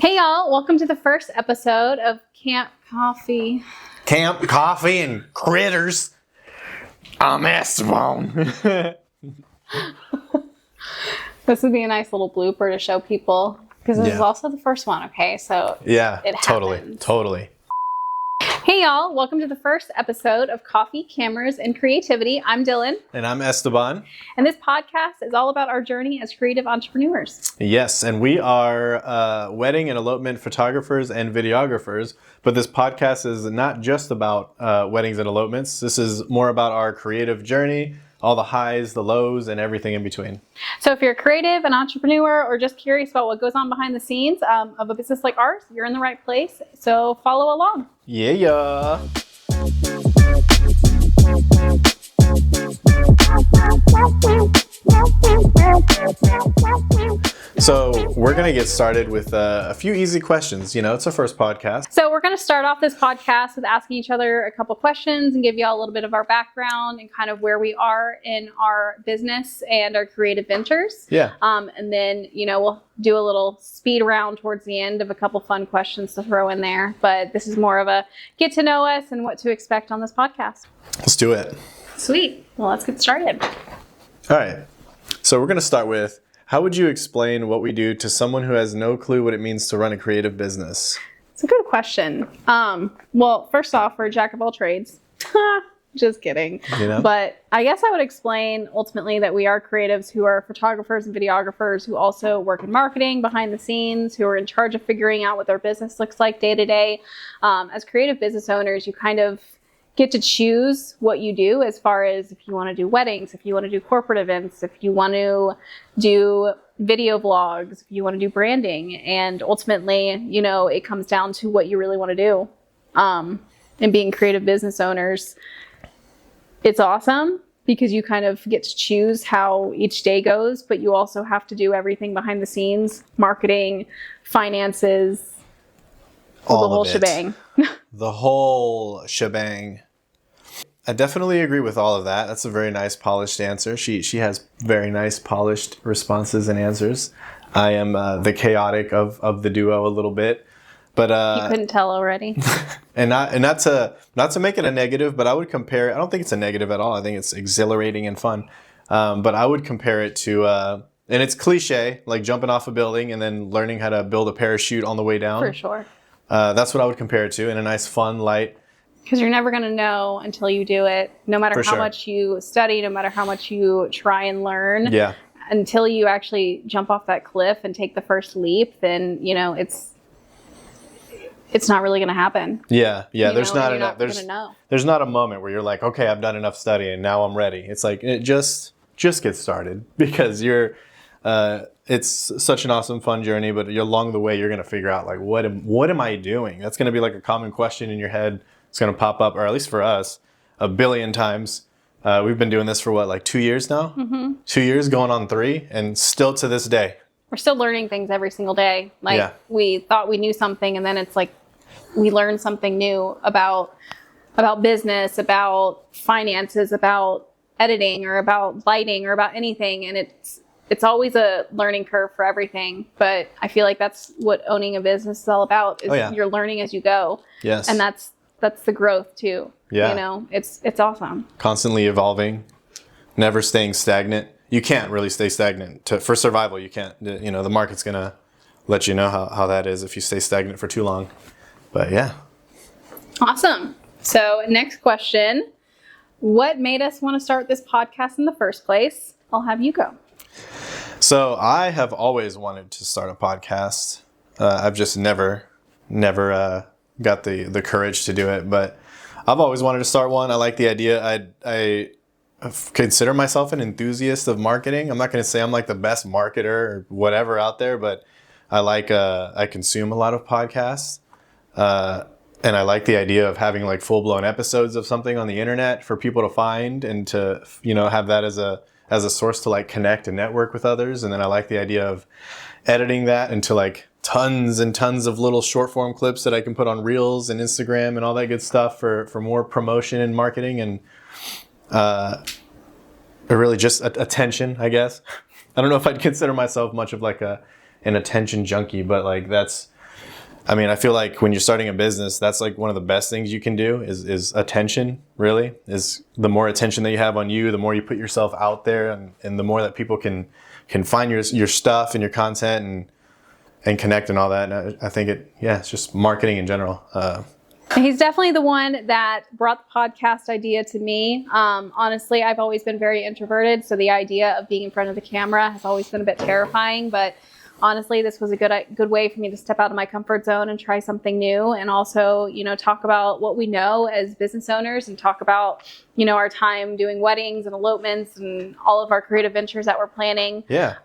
Hey y'all, welcome to the first episode of Camp Coffee. Camp Coffee and Critters. I'm Esteban. This would be a nice little blooper to show people because this is also the first one, okay? So yeah, it happens. Totally. Hey y'all, welcome to the first episode of Coffee, Cameras, and Creativity. I'm Dylan. And I'm Esteban. And this podcast is all about our journey as creative entrepreneurs. Yes, and we are wedding and elopement photographers and videographers, but this podcast is not just about weddings and elopements. This is more about our creative journey, all the highs, the lows, and everything in between. So if you're a creative, an entrepreneur, or just curious about what goes on behind the scenes of a business like ours, you're in the right place. So follow along. Yeah. So we're going to get started with a few easy questions. You know, it's our first podcast. So we're going to start off this podcast with asking each other a couple questions and give you all a little bit of our background and kind of where we are in our business and our creative ventures. Yeah. And then, you know, we'll do a little speed round towards the end of a couple fun questions to throw in there. But this is more of a get to know us and what to expect on this podcast. Let's do it. Sweet. Well, let's get started. All right. So we're going to start with, how would you explain what we do to someone who has no clue what it means to run a creative business? It's a good question. Well, first off, we're a jack of all trades. Just kidding. You know? But I guess I would explain ultimately that we are creatives who are photographers and videographers who also work in marketing behind the scenes, who are in charge of figuring out what their business looks like day to day. As creative business owners, you kind of get to choose what you do as far as if you want to do weddings, if you want to do corporate events, if you want to do video vlogs, if you want to do branding. And ultimately, you know, it comes down to what you really want to do. And being creative business owners, it's awesome because you kind of get to choose how each day goes, but you also have to do everything behind the scenes, marketing, finances, the whole shebang. The whole shebang. I definitely agree with all of that. That's a very nice polished answer. She has very nice polished responses and answers. I am the chaotic of the duo a little bit. But you couldn't tell already. and not to make it a negative, but I would compare it. I don't think it's a negative at all. I think it's exhilarating and fun. But I would compare it to and it's cliche, like jumping off a building and then learning how to build a parachute on the way down. For sure. That's what I would compare it to, in a nice, fun, light. Because you're never going to know until you do it, no matter how much you study, no matter how much you try and learn. Yeah. Until you actually jump off that cliff and take the first leap, then, you know, it's not really going to happen. Yeah. There's not a moment where you're like, okay, I've done enough studying, now I'm ready. It's like, it just get started, because you're it's such an awesome, fun journey, but along the way, you're going to figure out, like, what am I doing? That's going to be like a common question in your head. It's going to pop up, or at least for us, a billion times. We've been doing this for like 2 years now? Mm-hmm. 2 years going on 3, and still to this day. We're still learning things every single day. We thought we knew something, and then it's like we learn something new about business, about finances, about editing, or about lighting, or about anything. And it's always a learning curve for everything. But I feel like that's what owning a business is all about, is you're learning as you go. Yes. And that's the growth too. Yeah. You know, it's awesome. Constantly evolving, never staying stagnant. You can't really stay stagnant. For survival, you can't. You know, the market's going to let you know how that is if you stay stagnant for too long. But yeah. Awesome. So next question. What made us want to start this podcast in the first place? I'll have you go. So I have always wanted to start a podcast. I've just never got the courage to do it, but I've always wanted to start one. I like the idea. I consider myself an enthusiast of marketing. I'm not going to say I'm like the best marketer or whatever out there, but I consume a lot of podcasts. And I like the idea of having like full-blown episodes of something on the internet for people to find, and to, you know, have that as a source to like connect and network with others. And then I like the idea of editing that into like tons and tons of little short form clips that I can put on Reels and Instagram and all that good stuff for more promotion and marketing, and really just attention, I guess. I don't know if I'd consider myself much of like an attention junkie, but like that's I mean, I feel like when you're starting a business, that's like one of the best things you can do is attention, really. Is the more attention that you have on you, the more you put yourself out there, and the more that people can find your stuff and your content and connect and all that. And I think it's just marketing in general. He's definitely the one that brought the podcast idea to me. Honestly, I've always been very introverted, so the idea of being in front of the camera has always been a bit terrifying, but honestly, this was a good way for me to step out of my comfort zone and try something new, and also, talk about what we know as business owners, and talk about, our time doing weddings and elopements and all of our creative ventures that we're planning. Yeah.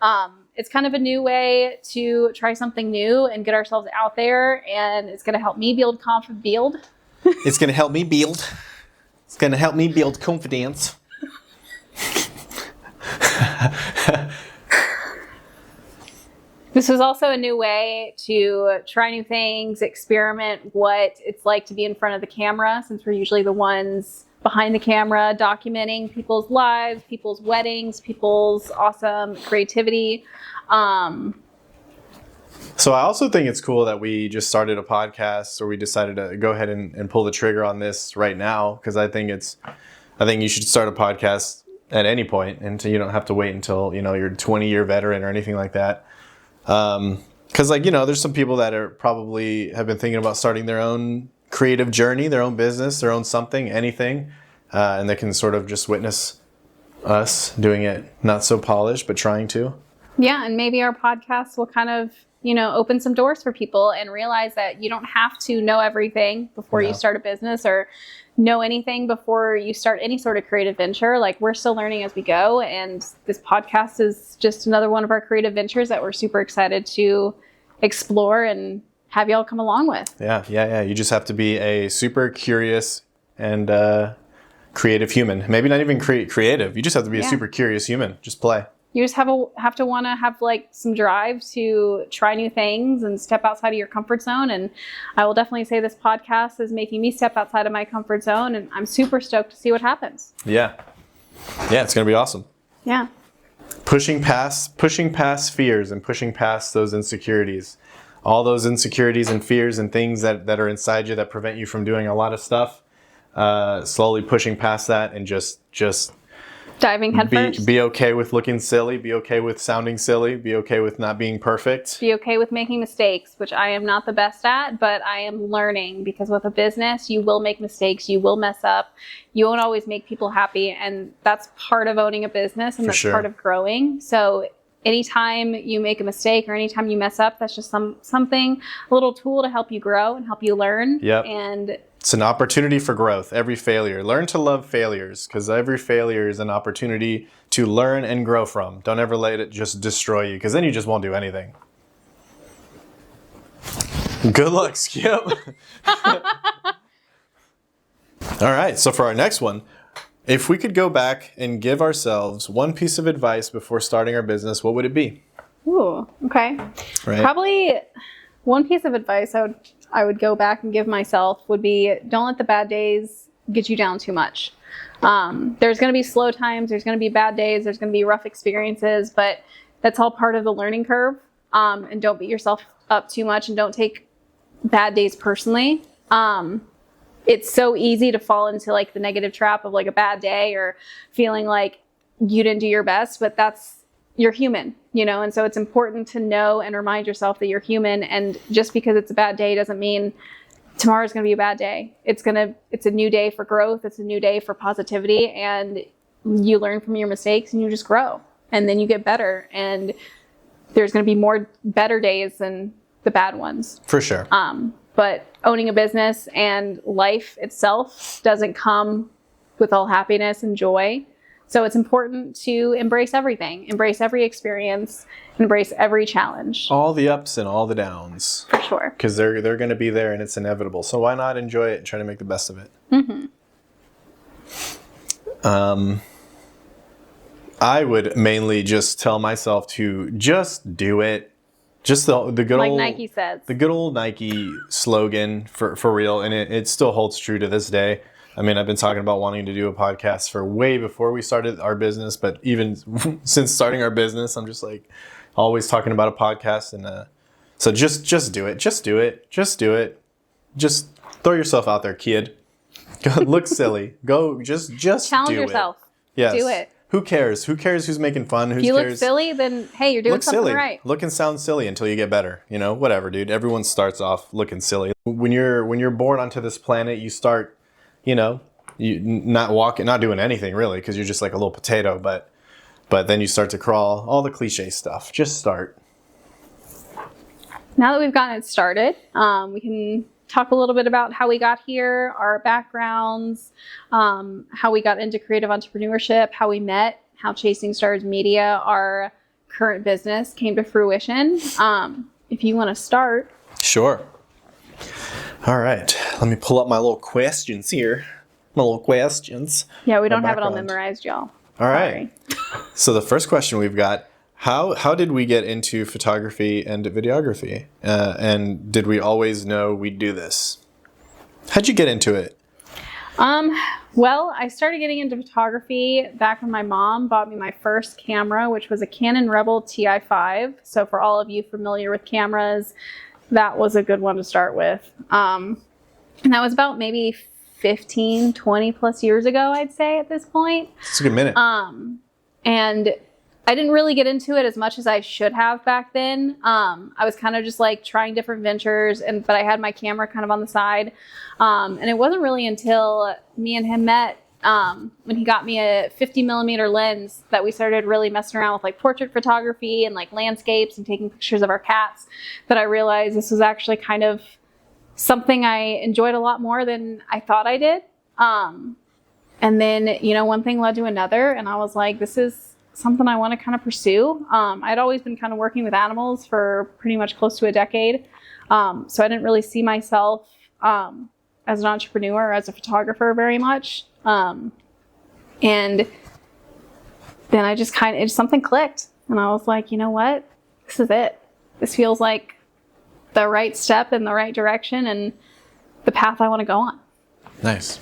It's kind of a new way to try something new and get ourselves out there, and it's going to help me build It's going to help me build. It's going to help me build confidence. This was also a new way to try new things, experiment what it's like to be in front of the camera, since we're usually the ones behind the camera documenting people's lives, people's weddings, people's awesome creativity. So I also think it's cool that we just started a podcast, or we decided to go ahead and pull the trigger on this right now, because I think you should start a podcast at any point, and you don't have to wait until you're a 20-year veteran or anything like that. Because there's some people that are probably have been thinking about starting their own creative journey, their own business, their own something, anything, and they can sort of just witness us doing it, not so polished, but trying to. Yeah, and maybe our podcast will kind of, open some doors for people and realize that you don't have to know everything before you start a business, or know anything before you start any sort of creative venture. Like, we're still learning as we go, and this podcast is just another one of our creative ventures that we're super excited to explore and have y'all come along with. Yeah. You just have to be a super curious and creative human. Maybe not even creative. You just have to be a super curious human. Just play. You just have to want to have like some drive to try new things and step outside of your comfort zone. And I will definitely say this podcast is making me step outside of my comfort zone, and I'm super stoked to see what happens. Yeah, it's going to be awesome. Yeah. Pushing past fears and pushing past those insecurities. All those insecurities and fears and things that are inside you that prevent you from doing a lot of stuff. Slowly pushing past that and just diving headfirst. Be okay with looking silly. Be okay with sounding silly. Be okay with not being perfect. Be okay with making mistakes, which I am not the best at, but I am learning, because with a business, you will make mistakes. You will mess up. You won't always make people happy. And that's part of owning a business, and that's part of growing. So anytime you make a mistake or anytime you mess up, that's just something, a little tool to help you grow and help you learn. Yep. And it's an opportunity for growth. Every failure. Learn to love failures, because every failure is an opportunity to learn and grow from. Don't ever let it just destroy you, because then you just won't do anything. Good luck, Skip. All right. So for our next one, if we could go back and give ourselves one piece of advice before starting our business, what would it be? Ooh, okay. Right. Probably one piece of advice I would go back and give myself would be, don't let the bad days get you down too much. There's going to be slow times. There's going to be bad days. There's going to be rough experiences, but that's all part of the learning curve. And don't beat yourself up too much, and don't take bad days personally. It's so easy to fall into like the negative trap of like a bad day, or feeling like you didn't do your best, but you're human, and so it's important to know and remind yourself that you're human. And just because it's a bad day doesn't mean tomorrow's going to be a bad day. It's a new day for growth. It's a new day for positivity, and you learn from your mistakes and you just grow, and then you get better, and there's going to be more better days than the bad ones. For sure. But owning a business and life itself doesn't come with all happiness and joy. So it's important to embrace everything, embrace every experience, embrace every challenge. All the ups and all the downs. For sure. Because they're going to be there, and it's inevitable. So why not enjoy it and try to make the best of it? Mm-hmm. I would mainly just tell myself to just do it. Just the good like old, Nike says. The good old Nike slogan for real, and it still holds true to this day. I mean, I've been talking about wanting to do a podcast for way before we started our business, but even since starting our business, I'm just like always talking about a podcast, and So just do it. Just do it. Just do it. Just throw yourself out there, kid. Go look silly. Go just challenge do yourself. It. Yes. Do it. Who cares? Who cares who's making fun? If you look silly, then hey, you're doing something right. Look and sound silly until you get better. You know, whatever, dude. Everyone starts off looking silly. When you're born onto this planet, you start, you know, you not walking, not doing anything really, because you're just like a little potato. But then you start to crawl. All the cliche stuff. Just start. Now that we've gotten it started, we can talk a little bit about how we got here, our backgrounds, how we got into creative entrepreneurship, how we met, how Chasing Stars Media, our current business, came to fruition. If you want to start. Sure. All right. Let me pull up my little questions here. My little questions. Yeah, we don't have it all memorized, y'all. All right. So the first question we've got, how did we get into photography and videography? And did we always know we'd do this? How'd you get into it? Well, I started getting into photography back when my mom bought me my first camera, which was a Canon Rebel TI5. So for all of you familiar with cameras, that was a good one to start with. And that was about maybe 15, 20 plus years ago, I'd say at this point. It's a good minute. And I didn't really get into it as much as I should have back then. I was kind of just like trying different ventures, but I had my camera kind of on the side. And it wasn't really until me and him met when he got me a 50 millimeter lens that we started really messing around with like portrait photography and like landscapes and taking pictures of our cats, that I realized this was actually kind of something I enjoyed a lot more than I thought I did. And then, you know, one thing led to another, and I was like, this is something I want to kind of pursue. I'd always been kind of working with animals for pretty much close to a decade. So I didn't really see myself as an entrepreneur, as a photographer very much. And then I just something clicked, and I was like, you know what? This is it. This feels like the right step in the right direction and the path I want to go on. Nice.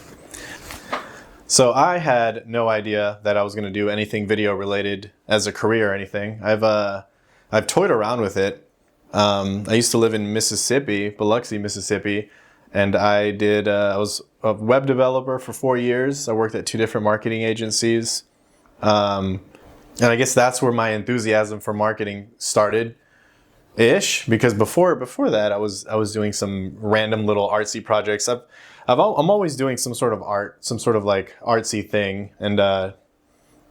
So I had no idea that I was going to do anything video related as a career or anything. I've toyed around with it. I used to live in Mississippi, Biloxi, Mississippi, and I was a web developer for 4 years. I worked at 2 different marketing agencies. And I guess that's where my enthusiasm for marketing started ish, because before that I was doing some random little artsy projects. I'm always doing some sort of art, some sort of like artsy thing, and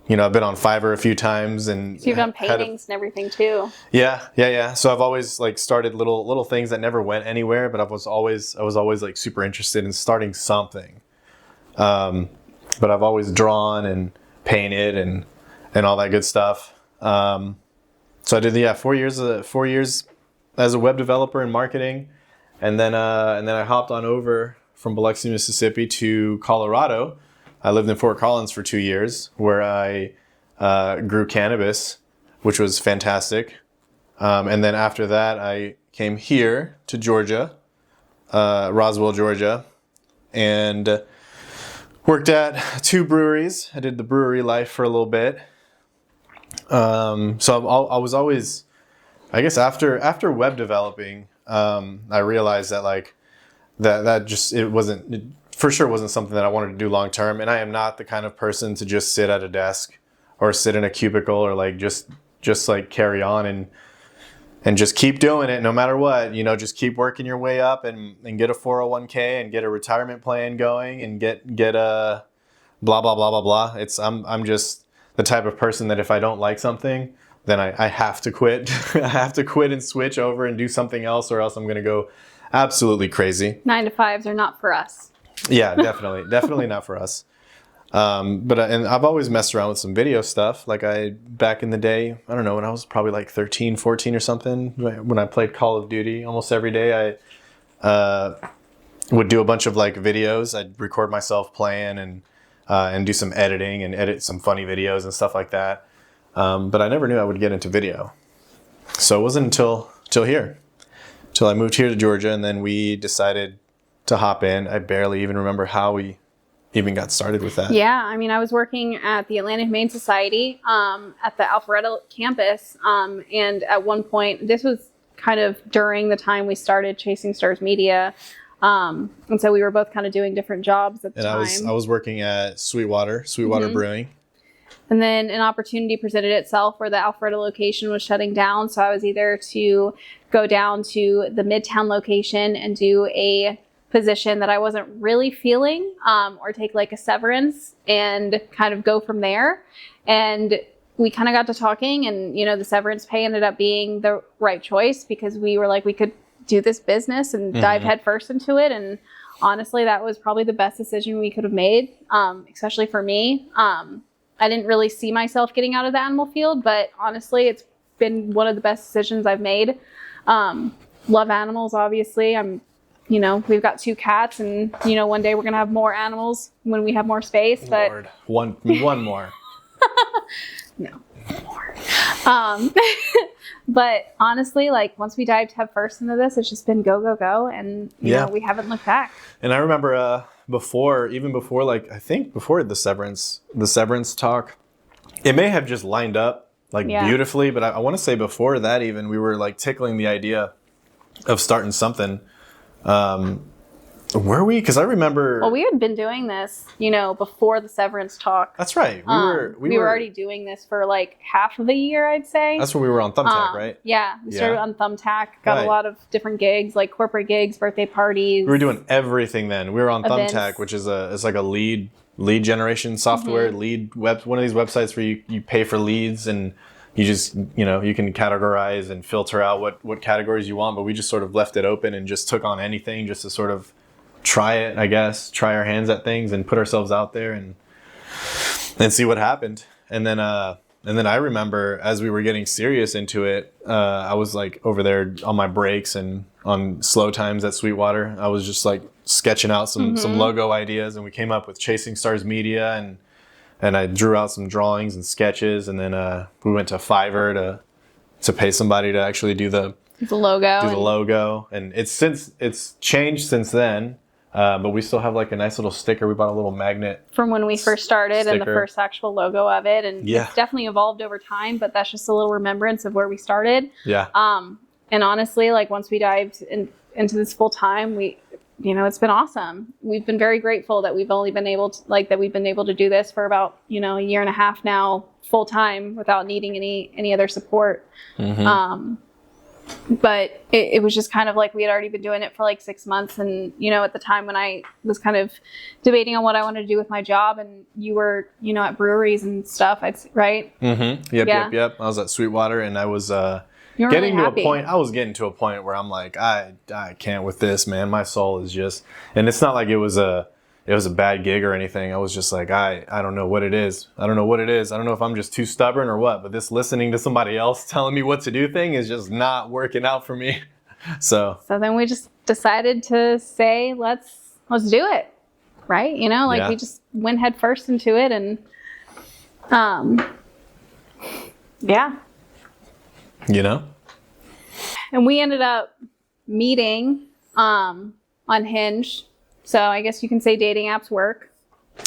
you know, I've been on Fiverr a few times, and so you've done paintings and everything too. Yeah. So I've always like started little things that never went anywhere, but I was always like super interested in starting something. But I've always drawn and painted and all that good stuff. So I did 4 years as a web developer in marketing, and then I hopped on over from Biloxi, Mississippi to Colorado. I lived in Fort Collins for 2 years, where I grew cannabis, which was fantastic. And then after that, I came here to Georgia, Roswell, Georgia, and worked at 2 breweries. I did the brewery life for a little bit. So I was always, I guess after web developing, I realized that like it for sure wasn't something that I wanted to do long term. And I am not the kind of person to just sit at a desk or sit in a cubicle or like just like carry on and just keep doing it no matter what. You know, just keep working your way up and get a 401k and get a retirement plan going and get a blah blah blah blah blah. I'm just the type of person that if I don't like something, then I have to quit. I have to quit and switch over and do something else, or else I'm going to go absolutely crazy. 9-to-5s are not for us. Yeah, definitely not for us. But I've always messed around with some video stuff. Like back in the day, I don't know, when I was probably like 13, 14 or something, when I played Call of Duty almost every day, I would do a bunch of like videos. I'd record myself playing and do some editing and edit some funny videos and stuff like that. But I never knew I would get into video. So it wasn't until I moved here to Georgia, and then we decided to hop in. I barely even remember how we even got started with that. Yeah, I mean, I was working at the Atlantic Humane Society at the Alpharetta campus, and at one point, this was kind of during the time we started Chasing Stars Media. And so we were both kind of doing different jobs at the time. And I was working at Sweetwater Brewing. And then an opportunity presented itself where the Alpharetta location was shutting down. So I was either to go down to the Midtown location and do a position that I wasn't really feeling, or take like a severance and kind of go from there. And we kind of got to talking, and, the severance pay ended up being the right choice because we were like, we could do this business and dive headfirst into it. And honestly, that was probably the best decision we could have made, especially for me. I didn't really see myself getting out of the animal field, but honestly, it's been one of the best decisions I've made. Love animals, obviously. We've got 2 cats, and, one day we're going to have more animals when we have more space. But Lord, one more. No, more. But honestly, like, once we dived headfirst into this, it's just been go, go, go. And, we haven't looked back. And I remember before the severance talk, it may have just lined up beautifully. But I want to say before that, even, we were like tickling the idea of starting something. Were we? Because I remember. Well, we had been doing this, before the severance talk. That's right. We were already doing this for like half of the year, I'd say. That's when we were on Thumbtack, right? Yeah, we started on Thumbtack. Got a lot of different gigs, like corporate gigs, birthday parties. We were doing everything then. We were on Events. Thumbtack, which is it's like a lead generation software, one of these websites where you pay for leads, and you just, you can categorize and filter out what categories you want. But we just sort of left it open and just took on anything just to sort of try it, I guess, try our hands at things and put ourselves out there and see what happened. And then I remember as we were getting serious into it, I was like over there on my breaks and on slow times at Sweetwater. I was just like sketching out some logo ideas, and we came up with Chasing Stars Media, and I drew out some drawings and sketches, and then we went to Fiverr to pay somebody to actually do the logo. And it's changed since then. But we still have like a nice little sticker. We bought a little magnet from when we first started sticker. And the first actual logo of it. And it's definitely evolved over time, but that's just a little remembrance of where we started. Yeah. And honestly, like, once we dived into this full time, it's been awesome. We've been very grateful that we've been able to do this for about, a year and a half now, full time, without needing any other support. But it was just kind of like we had already been doing it for like 6 months. And, at the time when I was kind of debating on what I wanted to do with my job, and you were, at breweries and stuff, right? Yep. I was at Sweetwater, and I was getting to a point where I'm like, I can't with this, man. My soul is just, and it's not like it was a bad gig or anything. I was just like, I don't know what it is. I don't know if I'm just too stubborn or what, but this listening to somebody else telling me what to do thing is just not working out for me. So then we just decided to say, let's do it. Right. We just went head first into it, and and we ended up meeting on Hinge. So I guess you can say dating apps work.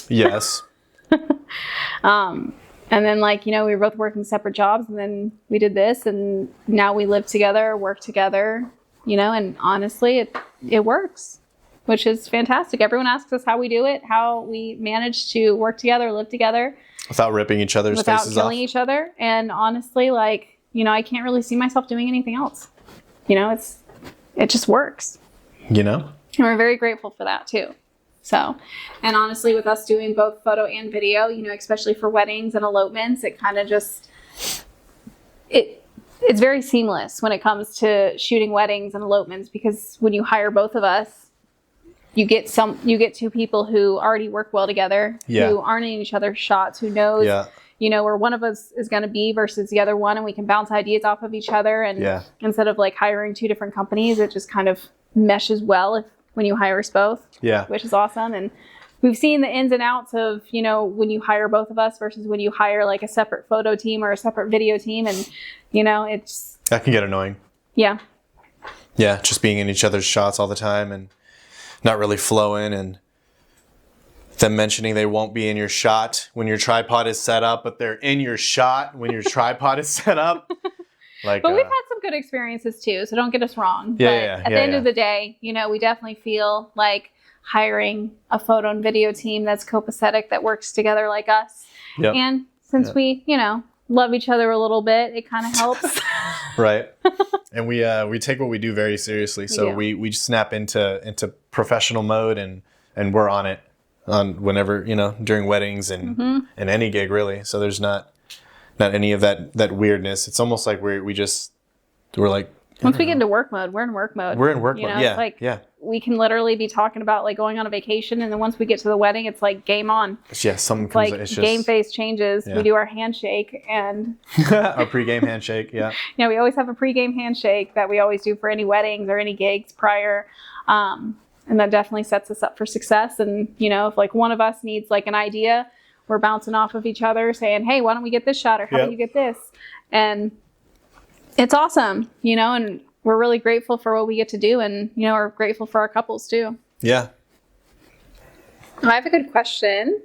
Yes. And then, we were both working separate jobs, and then we did this, and now we live together, work together, and honestly, it works, which is fantastic. Everyone asks us how we do it, how we manage to work together, live together. Without ripping each other's faces off. Without killing each other. And honestly, I can't really see myself doing anything else. It just works. And we're very grateful for that too. So, and honestly, with us doing both photo and video, especially for weddings and elopements, it kind of just, it's very seamless when it comes to shooting weddings and elopements, because when you hire both of us, you get 2 people who already work well together, who aren't in each other's shots, who knows, where one of us is going to be versus the other one, and we can bounce ideas off of each other. And instead of hiring 2 different companies, it just kind of meshes well when you hire us both, which is awesome. And we've seen the ins and outs of, when you hire both of us versus when you hire a separate photo team or a separate video team. And, that can get annoying. Yeah. Yeah. Just being in each other's shots all the time and not really flowing, and them mentioning they won't be in your shot when your tripod is set up, but they're in your shot when your tripod is set up. Like, but we've had some good experiences too, so don't get us wrong. Yeah, but at the end of the day, we definitely feel like hiring a photo and video team that's copacetic, that works together like us. Yep. And since we, love each other a little bit, it kind of helps. Right. And we take what we do very seriously. So we snap into professional mode and we're on it on whenever, during weddings and any gig really. So there's not any of that weirdness. It's almost like we're like, once we get into work mode, we're in work mode. We're in work mode. Yeah. It's like, yeah. We can literally be talking about like going on a vacation, and then once we get to the wedding, it's like game on. Yeah, something it's comes. Like it's just, game face changes. Yeah. We do our handshake and our pregame handshake. Yeah. Yeah, we always have a pregame handshake that we always do for any weddings or any gigs prior, and that definitely sets us up for success. And if like one of us needs like an idea, we're bouncing off of each other, saying, "Hey, why don't we get this shot?" or "How about you get this?" And it's awesome, and we're really grateful for what we get to do, and we're grateful for our couples too. Yeah. I have a good question.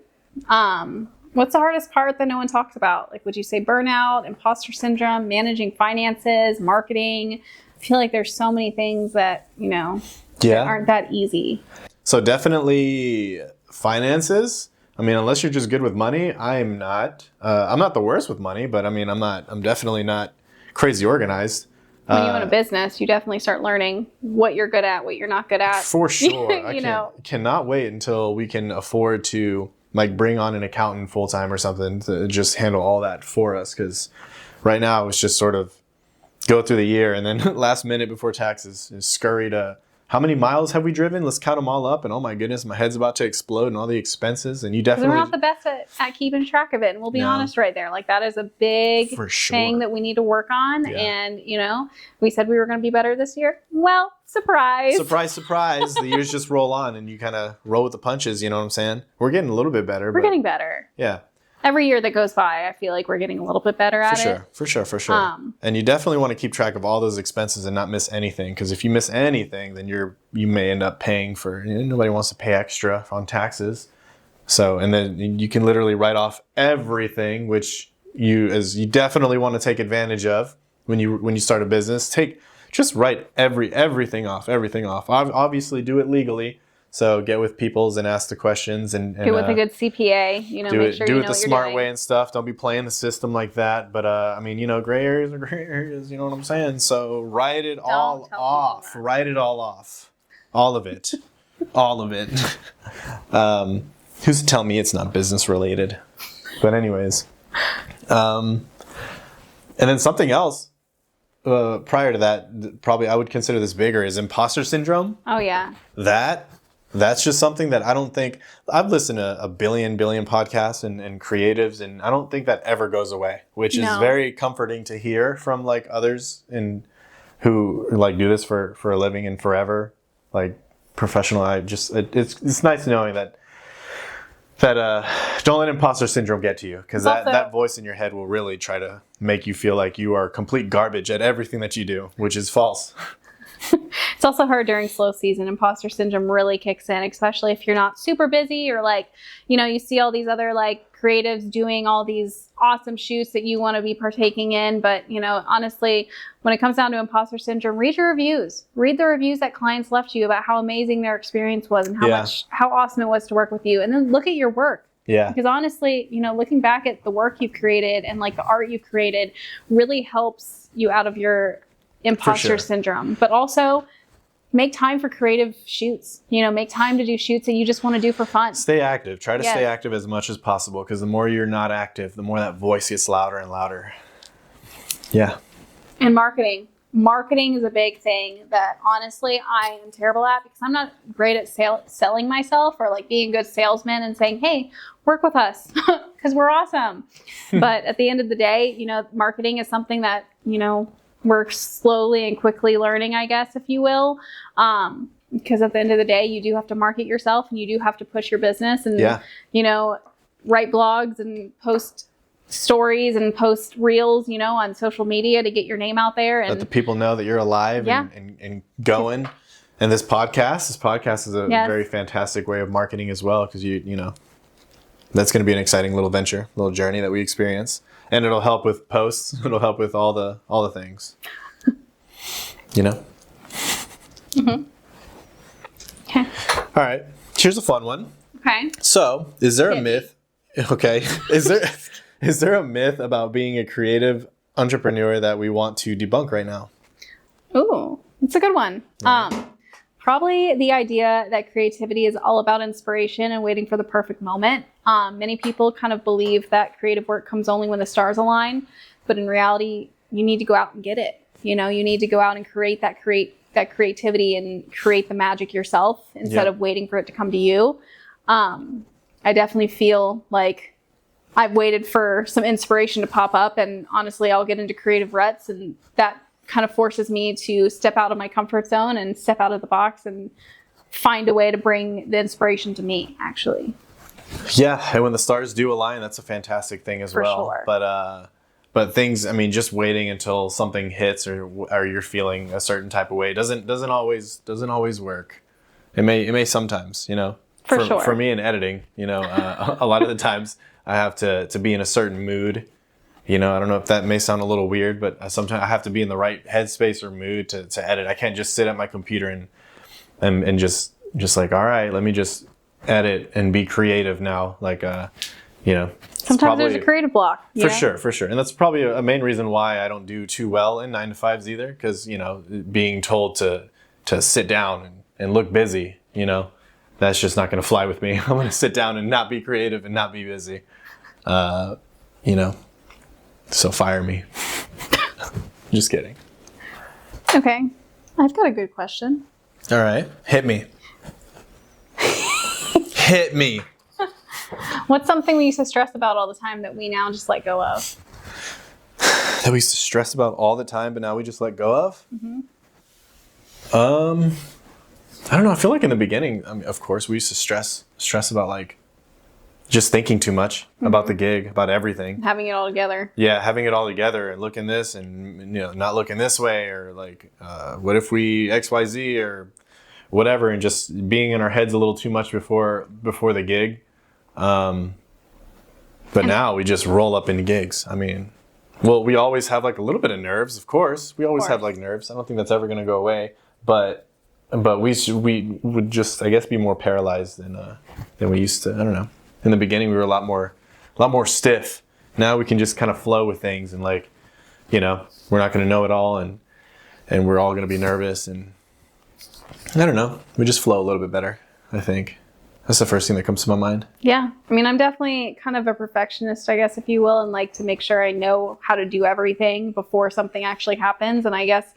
What's the hardest part that no one talks about? Like, would you say burnout, imposter syndrome, managing finances, marketing? I feel like there's so many things that, aren't that easy. So definitely finances. I mean, unless you're just good with money, I'm not. I'm not the worst with money, but I mean, I'm definitely not crazy organized. When you own a business, you definitely start learning what you're good at, what you're not good at. For sure. I cannot wait until we can afford to like bring on an accountant full time or something to just handle all that for us. Because right now it's just sort of go through the year and then last minute before taxes is scurry to how many miles have we driven? Let's count them all up. And oh my goodness, my head's about to explode and all the expenses. And you definitely... We're not the best at keeping track of it. And we'll be honest right there. Like that is a big thing that we need to work on. Yeah. And, we said we were going to be better this year. Well, surprise. Surprise, surprise. The years just roll on and you kind of roll with the punches. You know what I'm saying? We're getting a little bit better. We're getting better. Yeah. Every year that goes by, I feel like we're getting a little bit better at it. For sure. And you definitely want to keep track of all those expenses and not miss anything. Because if you miss anything, then you may end up paying for, nobody wants to pay extra on taxes. So, and then you can literally write off everything, which you definitely want to take advantage of when you start a business. Just write everything off. Obviously do it legally. So get with peoples and ask the questions and do it with a good CPA. Do it the smart way and stuff. Don't be playing the system like that. But gray areas are gray areas. You know what I'm saying? So write it all off. Write it all off. All of it. All of it. Who's to tell me it's not business related? But anyways, and then something else. Prior to that, probably I would consider this bigger is imposter syndrome. Oh yeah. That's just something that I don't think I've listened to a billion podcasts and creatives, and I don't think that ever goes away, which is very comforting to hear from like others and who like do this for a living and forever, like professional. It's nice knowing that don't let imposter syndrome get to you, because that voice in your head will really try to make you feel like you are complete garbage at everything that you do, which is false. It's also hard during slow season. Imposter syndrome really kicks in, especially if you're not super busy or like, you see all these other like creatives doing all these awesome shoots that you want to be partaking in. But, honestly, when it comes down to imposter syndrome, read your reviews. Read the reviews that clients left you about how amazing their experience was and how awesome it was to work with you. And then look at your work. Yeah. Because honestly, looking back at the work you've created and like the art you've created really helps you out of your imposter syndrome. But also make time for creative shoots. Make time to do shoots that you just want to do for fun. Stay active. Try to stay active as much as possible, because the more you're not active, the more that voice gets louder and louder. Yeah. And marketing. Marketing is a big thing that honestly I am terrible at, because I'm not great at selling myself or like being a good salesman and saying, hey, work with us because we're awesome. But at the end of the day, marketing is something that, we're slowly and quickly learning, I guess, if you will. Because at the end of the day, you do have to market yourself and you do have to push your business and, write blogs and post stories and post reels, on social media to get your name out there. And let the people know that you're alive and going. And this podcast is a very fantastic way of marketing as well, because that's going to be an exciting little venture, little journey that we experience. and it'll help with posts. It'll help with all the things. You know. Mm-hmm. Okay. All right. Here's a fun one. Okay. So, is there a myth? Okay. Is there a myth about being a creative entrepreneur that we want to debunk right now? Ooh, it's a good one. Yeah. Probably the idea that creativity is all about inspiration and waiting for the perfect moment. Many people kind of believe that creative work comes only when the stars align, but in reality, you need to go out and get it. You know, you need to go out and create that creativity and create the magic yourself instead of waiting for it to come to you. I definitely feel like I've waited for some inspiration to pop up, and honestly, I'll get into creative ruts, and that kind of forces me to step out of my comfort zone and step out of the box and find a way to bring the inspiration to me, actually. Yeah, and when the stars do align, that's a fantastic thing as well. Sure. But things, I mean, just waiting until something hits or you're feeling a certain type of way doesn't always work. It may sometimes, you know. For sure. For me in editing, you know, a lot of the times I have to be in a certain mood. You know, I don't know if that may sound a little weird, but sometimes I have to be in the right headspace or mood to edit. I can't just sit at my computer and just like, all right, let me just edit and be creative now. Like, you know. Sometimes there's a creative block. For sure. And that's probably a main reason why I don't do too well in 9-to-5s either. Because, you know, being told to sit down and look busy, you know, that's just not going to fly with me. I'm going to sit down and not be creative and not be busy. You know. So fire me. Just kidding. Okay. I've got a good question. All right. Hit me. Hit me. What's something we used to stress about all the time that we now just let go of? That we used to stress about all the time, but now we just let go of? Mm-hmm. I don't know. I feel like in the beginning, I mean, of course, we used to stress about like just thinking too much about the gig, about everything. Having it all together. Yeah, having it all together and looking this and, you know, not looking this way, or like, what if we XYZ or whatever, and just being in our heads a little too much before the gig. But now we just roll up into gigs. I mean, well, we always have like a little bit of nerves, of course. We always have like nerves. I don't think that's ever going to go away. But we would just, I guess, be more paralyzed than we used to. I don't know. In the beginning, we were a lot more stiff. Now we can just kind of flow with things, and like, you know, we're not going to know it all, and we're all going to be nervous, and I don't know. We just flow a little bit better, I think. That's the first thing that comes to my mind. Yeah. I mean, I'm definitely kind of a perfectionist, I guess, if you will, and like to make sure I know how to do everything before something actually happens. And I guess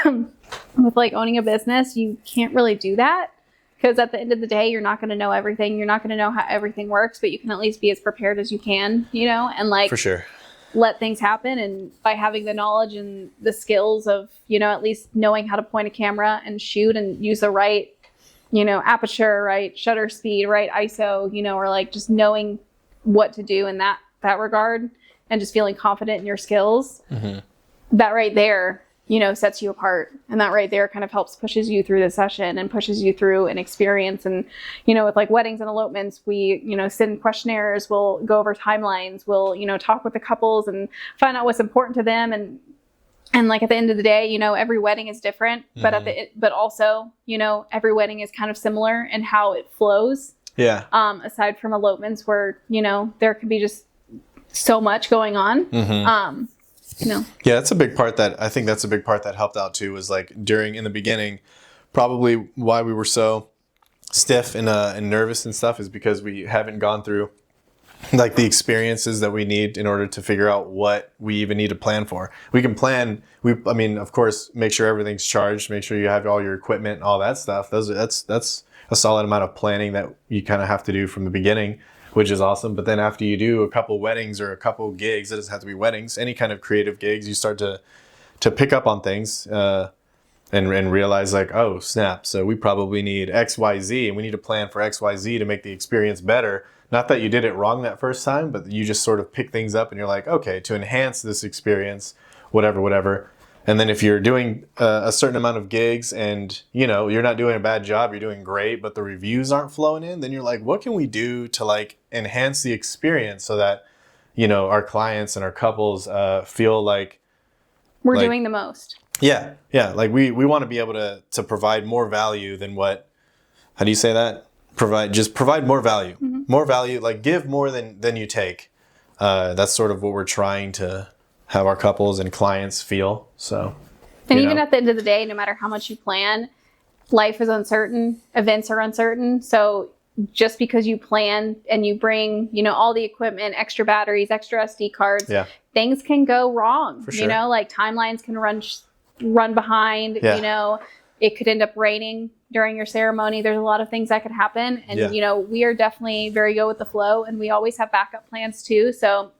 with like owning a business, you can't really do that. Because at the end of the day, you're not going to know everything. You're not going to know how everything works, but you can at least be as prepared as you can, you know, and like for sure let things happen. And by having the knowledge and the skills of, you know, at least knowing how to point a camera and shoot and use the right, you know, aperture, right shutter speed, right ISO, you know, or like just knowing what to do in that regard and just feeling confident in your skills, that right there, you know, sets you apart. And that right there kind of pushes you through the session and pushes you through an experience. And, you know, with like weddings and elopements, we, you know, send questionnaires, we'll go over timelines, we'll, you know, talk with the couples and find out what's important to them. And like at the end of the day, you know, every wedding is different, but also, you know, every wedding is kind of similar in how it flows. Yeah. Aside from elopements where, you know, there could be just so much going on. You know. Yeah, that's a big part that helped out too, was like in the beginning, probably why we were so stiff and nervous and stuff is because we haven't gone through like the experiences that we need in order to figure out what we even need to plan for. We can plan, I mean, of course, make sure everything's charged, make sure you have all your equipment and all that stuff. That's a solid amount of planning that you kind of have to do from the beginning, which is awesome. But then after you do a couple weddings or a couple gigs, it doesn't have to be weddings, any kind of creative gigs, you start to pick up on things and realize like, oh, snap. So we probably need X, Y, Z, and we need to plan for X, Y, Z to make the experience better. Not that you did it wrong that first time, but you just sort of pick things up and you're like, okay, to enhance this experience, whatever. And then if you're doing a certain amount of gigs and, you know, you're not doing a bad job, you're doing great, but the reviews aren't flowing in, then you're like, what can we do to like enhance the experience so that, our clients and our couples feel like we're doing the most. Yeah. Like we want to be able to provide more value than what, how do you say that? Provide more value. Mm-hmm. More value, like give more than you take. That's sort of what we're trying to have our couples and clients feel. So, and even at the end of the day, no matter how much you plan, life is uncertain, events are uncertain. So just because you plan and you bring, all the equipment, extra batteries, extra SD cards, things can go wrong. For sure. Like timelines can run behind, it could end up raining during your ceremony. There's a lot of things that could happen. And, we are definitely very go with the flow, and we always have backup plans too. So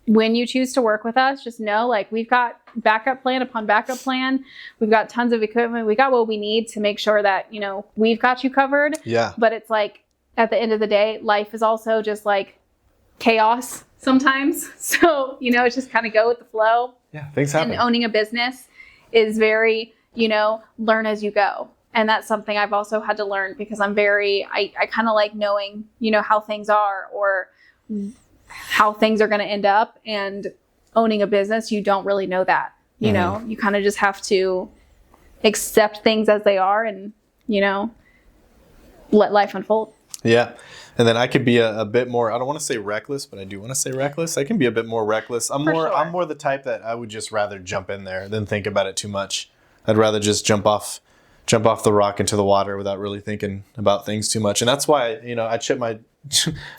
when you choose to work with us, just know, like, we've got backup plan upon backup plan. We've got tons of equipment. We got what we need to make sure that, we've got you covered. Yeah. But it's like, at the end of the day, life is also just like chaos sometimes. So, it's just kind of go with the flow. Yeah, things happen. And owning a business is very, learn as you go. And that's something I've also had to learn, because I kind of like knowing, how things are or how things are going to end up. And owning a business, you don't really know that. You kind of just have to accept things as they are and, let life unfold. Yeah. And then I could be a bit more, I don't want to say reckless, but I do want to say reckless. I can be a bit more reckless. I'm more the type that I would just rather jump in there than think about it too much. I'd rather just jump off the rock into the water without really thinking about things too much. And that's why, I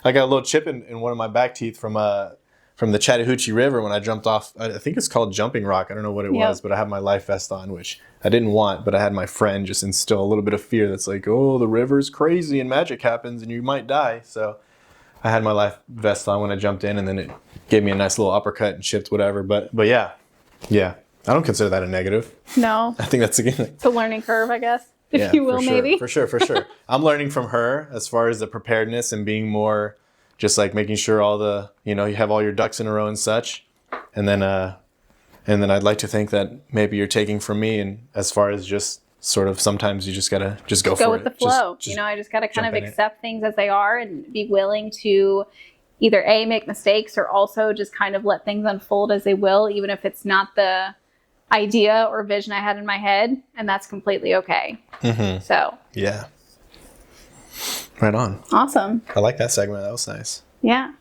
I got a little chip in one of my back teeth from the Chattahoochee River when I jumped off. I think it's called jumping rock. I don't know what it was, but I had my life vest on, which I didn't want, but I had my friend just instill a little bit of fear that's like, oh, the river's crazy and magic happens and you might die. So I had my life vest on when I jumped in, and then it gave me a nice little uppercut and chipped whatever. But yeah. I don't consider that a negative. No. I think that's it's a learning curve, I guess, if you will, maybe. For sure. I'm learning from her as far as the preparedness and being more just like making sure all the, you have all your ducks in a row and such. And then I'd like to think that maybe you're taking from me, and as far as just sort of sometimes you just gotta just go for it. Go with the flow. I just gotta kind of accept things as they are and be willing to either make mistakes or also just kind of let things unfold as they will, even if it's not the idea or vision I had in my head, and that's completely okay. Mm-hmm. So yeah, right on. Awesome. I like that segment. That was nice. Yeah.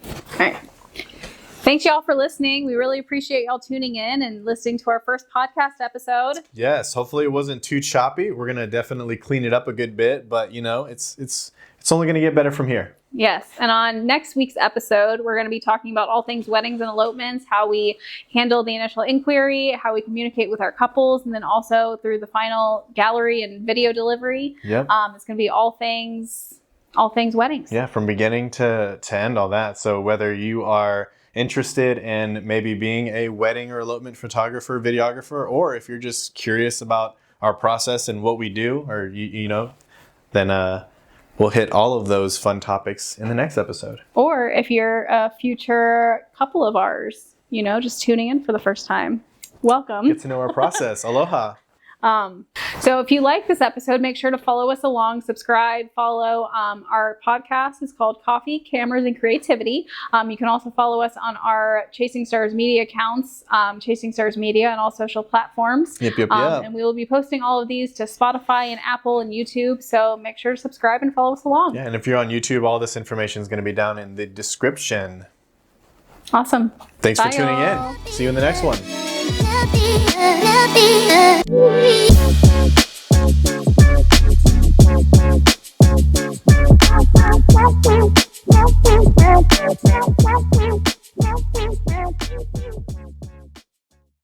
All right. Thanks y'all for listening. We really appreciate y'all tuning in and listening to our first podcast episode. Yes. Hopefully it wasn't too choppy. We're gonna definitely clean it up a good bit, but it's only gonna get better from here. Yes. And on next week's episode, we're going to be talking about all things weddings and elopements, how we handle the initial inquiry, how we communicate with our couples, and then also through the final gallery and video delivery. Yep. It's going to be all things weddings. Yeah, from beginning to end, all that. So whether you are interested in maybe being a wedding or elopement photographer, videographer, or if you're just curious about our process and what we do, or then we'll hit all of those fun topics in the next episode. Or if you're a future couple of ours, just tuning in for the first time, welcome. Get to know our process. Aloha. So if you like this episode, make sure to follow us along, subscribe, follow. Our podcast is called Coffee, Cameras, and Creativity. You can also follow us on our Chasing Stars Media accounts, Chasing Stars Media on all social platforms. Yep. And we will be posting all of these to Spotify and Apple and YouTube. So make sure to subscribe and follow us along. Yeah, and if you're on YouTube, all this information is going to be down in the description. Awesome. Thanks for tuning in. See you in the next one.